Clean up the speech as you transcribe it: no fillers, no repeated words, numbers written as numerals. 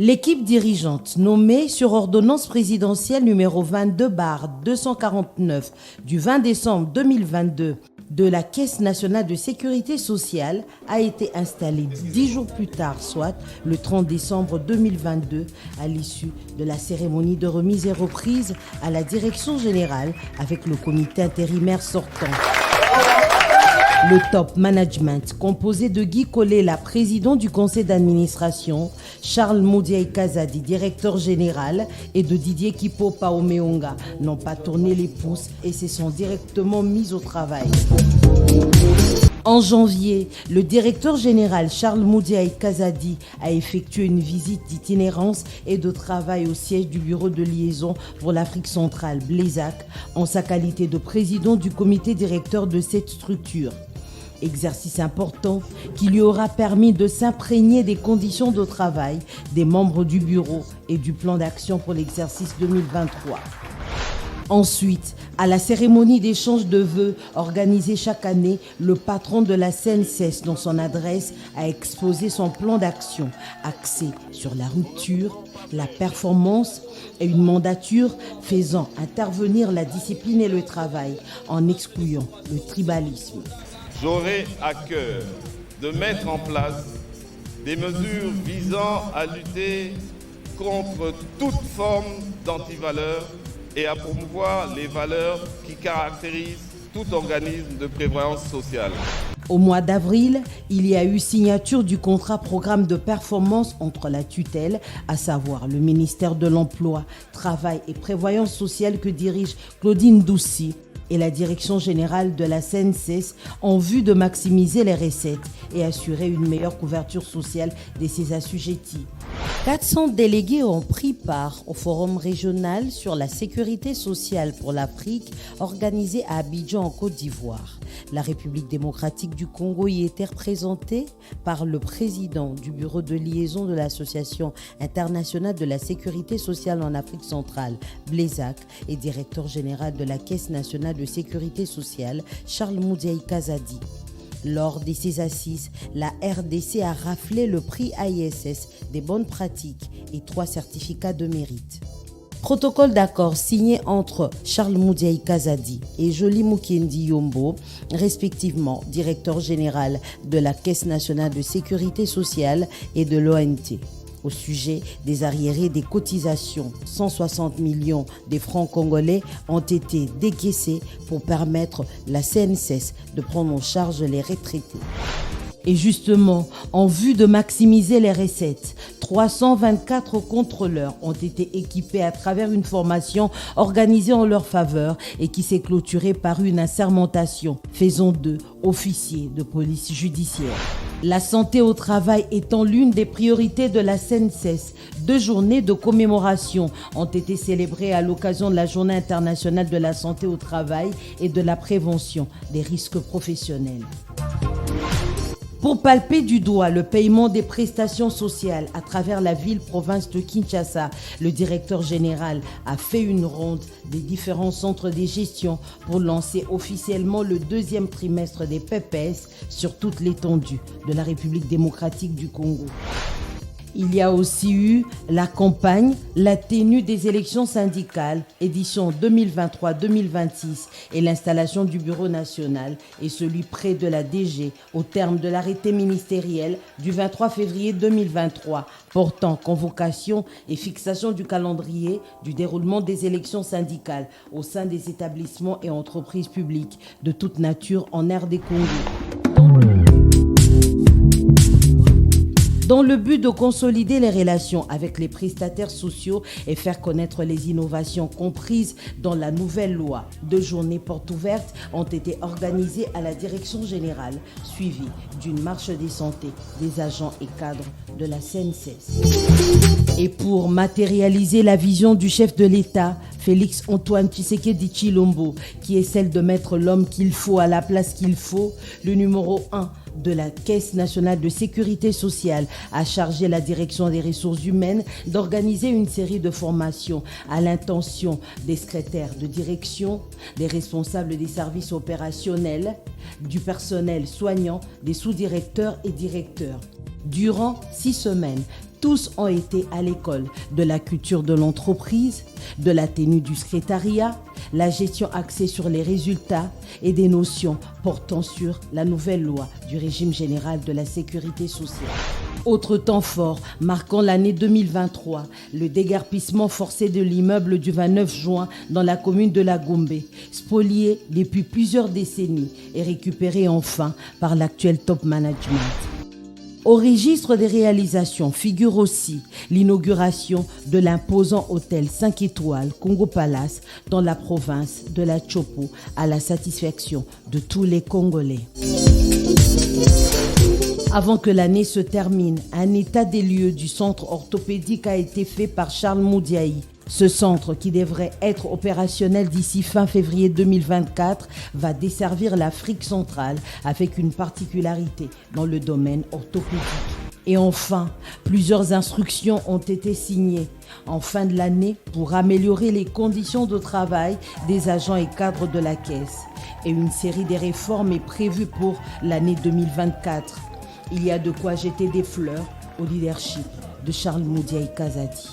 L'équipe dirigeante nommée sur ordonnance présidentielle numéro 22/249 du 20 décembre 2022 de la Caisse nationale de sécurité sociale a été installée 10 jours plus tard, soit le 30 décembre 2022, à l'issue de la cérémonie de remise et reprise à la direction générale avec le comité intérimaire sortant. Le top management, composé de Guy Kolela, président du conseil d'administration, Charles Moudiaï Kazadi, directeur général, et de Didier Kipo Paomeonga, n'ont pas tourné les pouces et se sont directement mis au travail. En janvier, le directeur général Charles Moudiaï Kazadi a effectué une visite d'itinérance et de travail au siège du bureau de liaison pour l'Afrique centrale, Blaisac, en sa qualité de président du comité directeur de cette structure. Exercice important qui lui aura permis de s'imprégner des conditions de travail des membres du bureau et du plan d'action pour l'exercice 2023. Ensuite, à la cérémonie d'échange de vœux organisée chaque année, le patron de la CNCES, dans son adresse, a exposé son plan d'action axé sur la rupture, la performance et une mandature faisant intervenir la discipline et le travail en excluant le tribalisme. J'aurai à cœur de mettre en place des mesures visant à lutter contre toute forme d'antivaleurs et à promouvoir les valeurs qui caractérisent tout organisme de prévoyance sociale. Au mois d'avril, il y a eu signature du contrat programme de performance entre la tutelle, à savoir le ministère de l'Emploi, Travail et Prévoyance sociale que dirige Claudine Doucy, et la direction générale de la CNCES en vue de maximiser les recettes et assurer une meilleure couverture sociale de ses assujettis. 400 délégués ont pris part au forum régional sur la sécurité sociale pour l'Afrique organisé à Abidjan en Côte d'Ivoire. La République démocratique du Congo y était représentée par le président du bureau de liaison de l'Association internationale de la sécurité sociale en Afrique centrale, Blaisac, et directeur général de la Caisse nationale de sécurité sociale, Charles Moudiaï Kazadi. Lors de ces assises, la RDC a raflé le prix ISS des bonnes pratiques et 3 certificats de mérite. Protocole d'accord signé entre Charles Moudiaï Kazadi et Joly Mukendi Yombo, respectivement directeur général de la Caisse nationale de sécurité sociale et de l'ONT. Au sujet des arriérés des cotisations, 160 millions de francs congolais ont été décaissés pour permettre la CNCES de prendre en charge les retraités. Et justement, en vue de maximiser les recettes, 324 contrôleurs ont été équipés à travers une formation organisée en leur faveur et qui s'est clôturée par une assermentation, faisant d'eux officiers de police judiciaire. La santé au travail étant l'une des priorités de la CNCES, 2 journées de commémoration ont été célébrées à l'occasion de la Journée internationale de la santé au travail et de la prévention des risques professionnels. Pour palper du doigt le paiement des prestations sociales à travers la ville-province de Kinshasa, le directeur général a fait une ronde des différents centres de gestion pour lancer officiellement le 2e trimestre des PPS sur toute l'étendue de la République démocratique du Congo. Il y a aussi eu la campagne, la tenue des élections syndicales, édition 2023-2026 et l'installation du bureau national et celui près de la DG au terme de l'arrêté ministériel du 23 février 2023 portant convocation et fixation du calendrier du déroulement des élections syndicales au sein des établissements et entreprises publiques de toute nature en RD Congo. Dans le but de consolider les relations avec les prestataires sociaux et faire connaître les innovations comprises dans la nouvelle loi, 2 journées portes ouvertes ont été organisées à la direction générale, suivies d'une marche des santé des agents et cadres de la CNCES. Et pour matérialiser la vision du chef de l'État, Félix Antoine Tshisekedi Tshilombo, qui est celle de mettre l'homme qu'il faut à la place qu'il faut, le numéro 1 de la Caisse nationale de sécurité sociale a chargé la direction des ressources humaines d'organiser une série de formations à l'intention des secrétaires de direction, des responsables des services opérationnels, du personnel soignant, des sous-directeurs et directeurs. Durant 6 semaines, tous ont été à l'école de la culture de l'entreprise, de la tenue du secrétariat, la gestion axée sur les résultats et des notions portant sur la nouvelle loi du régime général de la sécurité sociale. Autre temps fort, marquant l'année 2023, le déguerpissement forcé de l'immeuble du 29 juin dans la commune de La Gombe, spolié depuis plusieurs décennies et récupéré enfin par l'actuel top management. Au registre des réalisations figure aussi l'inauguration de l'imposant hôtel 5 étoiles Congo Palace dans la province de la Chopo à la satisfaction de tous les Congolais. Avant que l'année se termine, un état des lieux du centre orthopédique a été fait par Charles Moudiaï. Ce centre, qui devrait être opérationnel d'ici fin février 2024, va desservir l'Afrique centrale avec une particularité dans le domaine orthopédique. Et enfin, plusieurs instructions ont été signées en fin de l'année pour améliorer les conditions de travail des agents et cadres de la Caisse. Et une série de réformes est prévue pour l'année 2024. Il y a de quoi jeter des fleurs au leadership de Charles Moudiaï Kazadi.